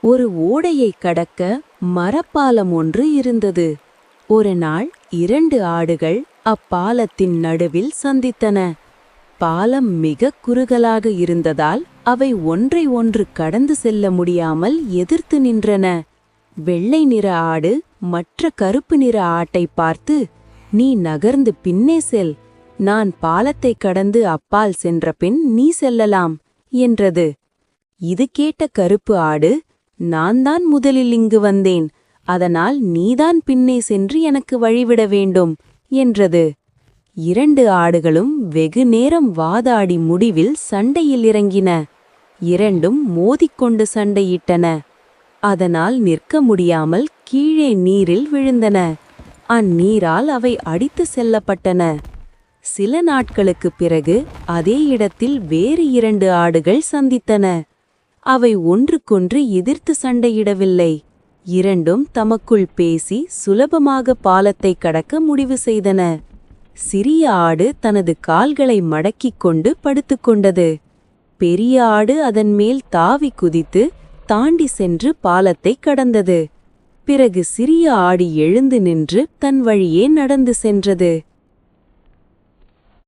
ஒரு ஓடையை கடக்க மரப்பாலம் ஒன்று இருந்தது. ஒரு நாள் 2 ஆடுகள் அப்பாலத்தின் நடுவில் சந்தித்தன. பாலம் மிக குறுகலாக இருந்ததால் அவை ஒன்றை ஒன்று கடந்து செல்ல முடியாமல் எதிர்த்து நின்றன. வெள்ளை நிற ஆடு மற்ற கருப்பு நிற ஆட்டை பார்த்து, "நீ நகர்ந்து பின்னே செல், நான் பாலத்தை கடந்து அப்பால் சென்றபின் நீ செல்லலாம்" என்றது. இது கேட்ட கருப்பு ஆடு, "நான் தான் முதலில் இங்கு வந்தேன், அதனால் நீதான் பின்னே சென்று எனக்கு வழிவிட வேண்டும்" என்றது. 2 ஆடுகளும் வெகு நேரம் வாதாடி முடிவில் சண்டையில் இறங்கின. இரண்டும் மோதிக்கொண்டு சண்டையிட்டன. அதனால் நிற்க முடியாமல் கீழே நீரில் விழுந்தன. அந்நீரால் அவை அடித்து செல்லப்பட்டன. சில நாட்களுக்குப் பிறகு அதே இடத்தில் வேறு 2 ஆடுகள் சந்தித்தன. அவை ஒன்றுக்கொன்று எதிர்த்து சண்டையிடவில்லை. இரண்டும் தமக்குள் பேசி சுலபமாக பாலத்தை கடக்க முடிவு செய்தன. சிறிய ஆடு தனது கால்களை மடக்கிக் கொண்டு படுத்துக்கொண்டது. பெரிய ஆடு அதன் மேல் தாவி குதித்து தாண்டி சென்று பாலத்தை கடந்தது. பிறகு சிறிய ஆடு எழுந்து நின்று தன் வழியே நடந்து சென்றது.